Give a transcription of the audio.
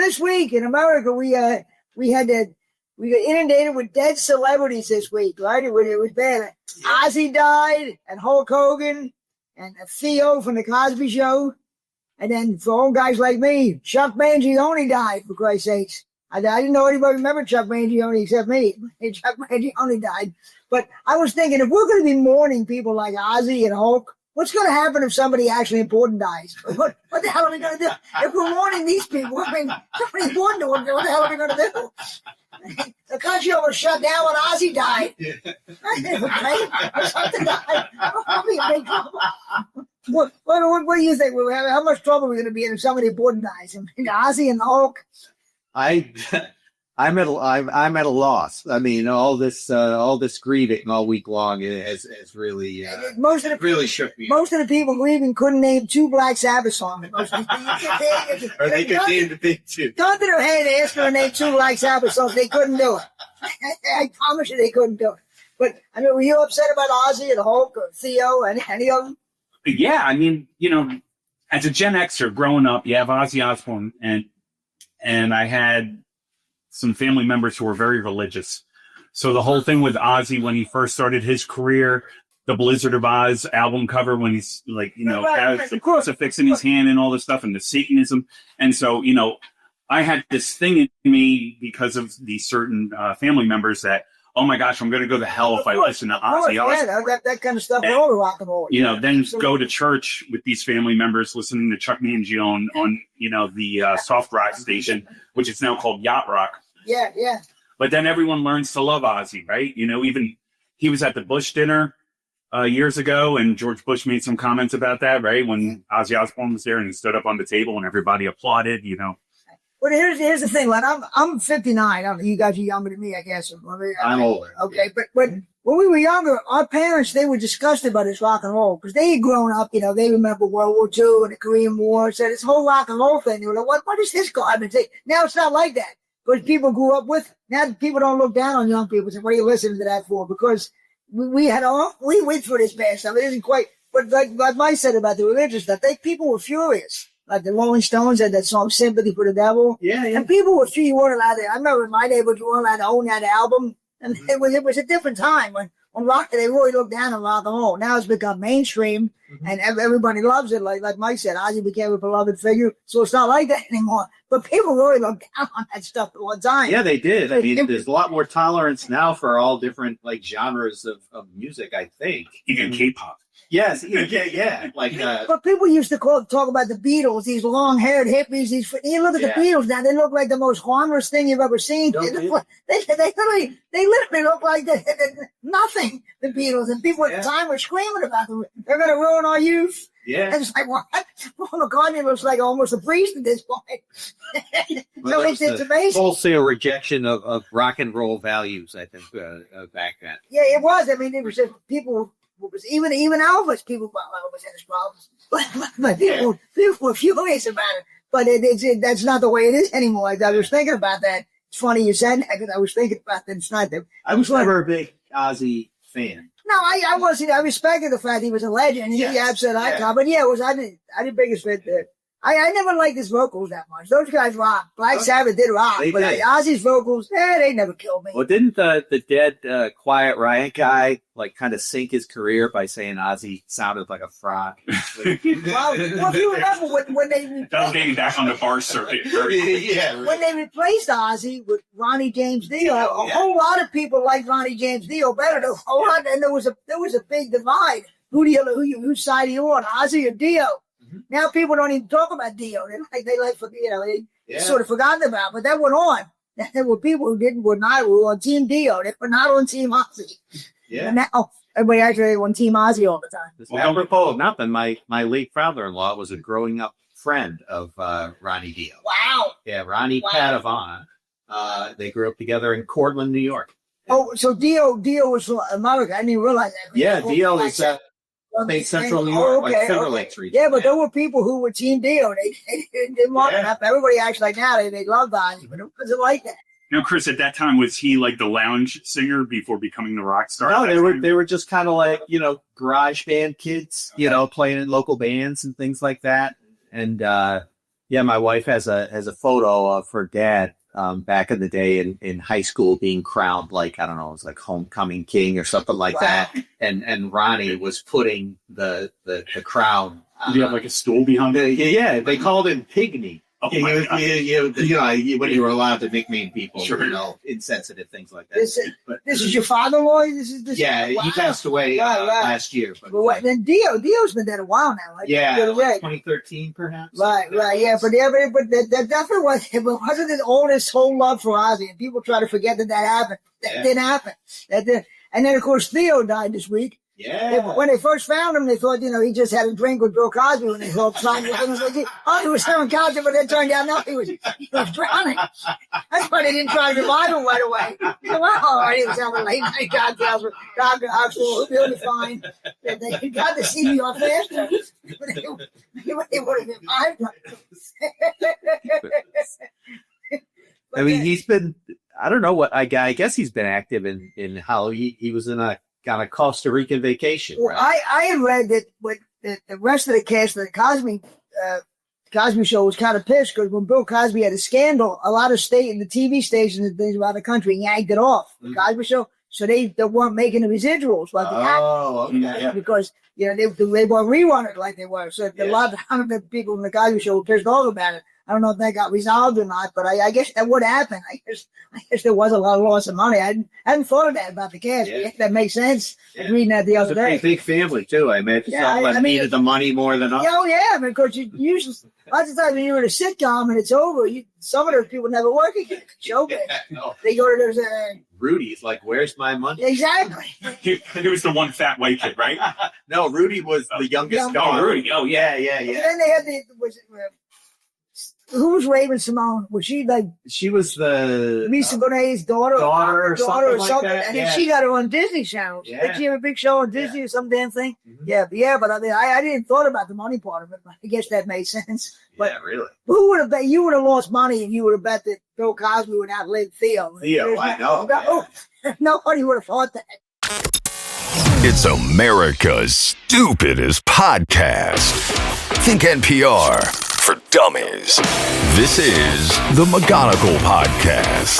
this week in America, we got inundated with dead celebrities this week, right? It was bad. Ozzy died, and Hulk Hogan, and Theo from the Cosby Show. And then for old guys like me, Chuck Mangione died, for Christ's sakes. I didn't know anybody remembered Chuck Mangione except me. Chuck Mangione died. But I was thinking, if we're going to be mourning people like Ozzy and Hulk, what's going to happen if somebody actually important dies? What the hell are we going to do? If we're mourning these people, I mean, somebody important to them, what the hell are we going to do? The country almost shut down when Ozzy died. Something died. What do you think? How much trouble are we going to be in if somebody important dies? I mean, Ozzy and Hulk? I'm at a loss. I mean, all this grieving all week long has really really shook me. Most of the people grieving couldn't name 2 Black Sabbath songs. Or they could name the big 2. Gun to their head, they asked her to name 2 Black Sabbath songs. They couldn't do it. I promise you, they couldn't do it. But I mean, were you upset about Ozzy and Hulk or Theo and any of them? Yeah, I mean, as a Gen Xer growing up, you have Ozzy Osbourne, and I had some family members who were very religious. So the whole thing with Ozzy when he first started his career, the Blizzard of Oz album cover when he's has the crucifix in his hand and all this stuff and the Satanism. And so, I had this thing in me because of these certain family members that, oh my gosh, I'm going to go to hell if I listen to Ozzy. Yeah, that kind of stuff. We're all rock and roll. Then go to church with these family members listening to Chuck Mangione on, the soft rock station, which is now called Yacht Rock. Yeah, yeah. But then everyone learns to love Ozzy, right? Even he was at the Bush dinner years ago, and George Bush made some comments about that, right? When Ozzy Osbourne was there and he stood up on the table and everybody applauded, Well, here's the thing, like I'm 59. You guys are younger than me, I guess. I'm older. Okay, but when we were younger, our parents, they were disgusted by this rock and roll because they had grown up, they remember World War II and the Korean War. So this whole rock and roll thing, they were like, what is this garbage? Now it's not like that. But people grew up with, now people don't look down on young people and say, what are you listening to that for? Because we went through this bad stuff. It isn't quite, but like Mike said about the religious stuff, people were furious. Like the Rolling Stones had that song "Sympathy for the Devil." Yeah. And people were you weren't allowed to. I remember in my neighborhood, you weren't allowed to own that album, and it was a different time when rock. They really looked down on rock and roll. Now it's become mainstream, and everybody loves it. Like Mike said, Ozzy became a beloved figure, so it's not like that anymore. But people really look down on that stuff at one time. Yeah, they did. I mean, there's a lot more tolerance now for all different genres of music. I think even K-pop. Yes, yeah. But people used to talk about the Beatles, these long-haired hippies. You look at the Beatles now; they look like the most harmless thing you've ever seen. They literally look like nothing. The Beatles, and people at the time were screaming about them. They're going to ruin our youth. Yeah, and it's like what? Paul McCartney looks like almost a priest at this point. So it's amazing. Wholesale rejection of rock and roll values. I think back then. Yeah, it was. I mean, it was just people. Even Elvis, people thought Elvis had his problems, but people were furious about it. But that's not the way it is anymore. I was thinking about that. It's funny you said that because I was thinking about that. It's not that. I was never a big Ozzy fan. No, I wasn't. I respected the fact he was a legend. He upset icon, but I didn't biggest fit there. I never liked his vocals that much. Those guys rock. Black Sabbath did rock, but Ozzy's vocals, they never killed me. Well, didn't the dead Quiet Riot guy kind of sink his career by saying Ozzy sounded like a frog? well, if you remember when they that was getting back on the bar circuit. When they replaced Ozzy with Ronnie James Dio, a whole lot of people liked Ronnie James Dio better. And there was a big divide. Whose side are you on, Ozzy or Dio? Now people don't even talk about Dio. They sort of forgotten about. But that went on. There were people who were on Team Dio. They were not on Team Ozzy. Yeah. And now everybody actually on Team Ozzy all the time. Apropos of nothing, my late father-in-law was a growing up friend of Ronnie Dio. Wow. Yeah, Ronnie Padavon. They grew up together in Cortland, New York. Oh, so Dio was from America. I didn't even realize that. Yeah, Dio is Central New York, Finger Lakes region. Yeah, but there were people who were Team Dio. They didn't want to. Everybody acts like now they loved Ozzy, but it wasn't like that. Now, Chris, at that time, was he like the lounge singer before becoming the rock star? No, they were just kind of like, garage band kids, playing in local bands and things like that. And Yeah, my wife has a photo of her dad back in the day in high school being crowned, like, I don't know, it was like homecoming king or something like that. And Ronnie was putting the crown. Did you have like a stool behind it? Yeah, they called him Pygmy. Oh my God. When you were allowed to nickname people, insensitive things like that. This is your father-in-law? Yeah, he passed away last year. But then Dio's been dead a while now. Like, like 2013 perhaps. Right, yeah, but that definitely wasn't his oldest whole love for Ozzy, and people try to forget that happened. That didn't happen. And then of course Theo died this week. Yeah. When they first found him, they thought, he just had a drink with Bill Cosby when they saw him. He was having Cosby, but it turned out, no, he was drowning. That's why they didn't try to revive him right away. Well, all right, he was having late night cocktails with Dr. Oxford. He'll be fine. They got to see me off faster. They would have revived him. I mean, he's been, I don't know what, I guess he's been active in how he was on a Costa Rican vacation. Well, right? I had read that the rest of the cast of the Cosby Show was kind of pissed because when Bill Cosby had a scandal, a lot of the TV stations and things around the country yanked it off the Cosby Show, so they weren't making the residuals like because they weren't rerun it like they were. So a lot of the people in the Cosby Show were pissed off about it. I don't know if that got resolved or not, but I guess that would happen. I guess there was a lot of loss of money. I hadn't thought of that about the cast. Yeah. That makes sense. I was reading that the other day. It's a big family too. I imagine some needed the money more than others. Oh yeah, because you usually lots of times when you're in a sitcom and it's over, some of those people never work again. They go to those. Rudy's like, where's my money? Exactly. He was the one fat white kid, right? No, Rudy was the youngest. Oh, Rudy. Oh yeah. And then they had who was Raven Simone? Was she like? She was the Lisa Bonet's daughter or something. Like that. And then she got her on Disney Channel. Yeah. Did she have a big show on Disney or some damn thing? Mm-hmm. Yeah. But I mean, I didn't thought about the money part of it. But I guess that made sense. But really. Who would have bet? You would have lost money if you would have bet that Bill Cosby would outlive Theo. I know. Nobody would have thought that. It's America's stupidest podcast. Think NPR for dummies. This is the McGonagall Podcast.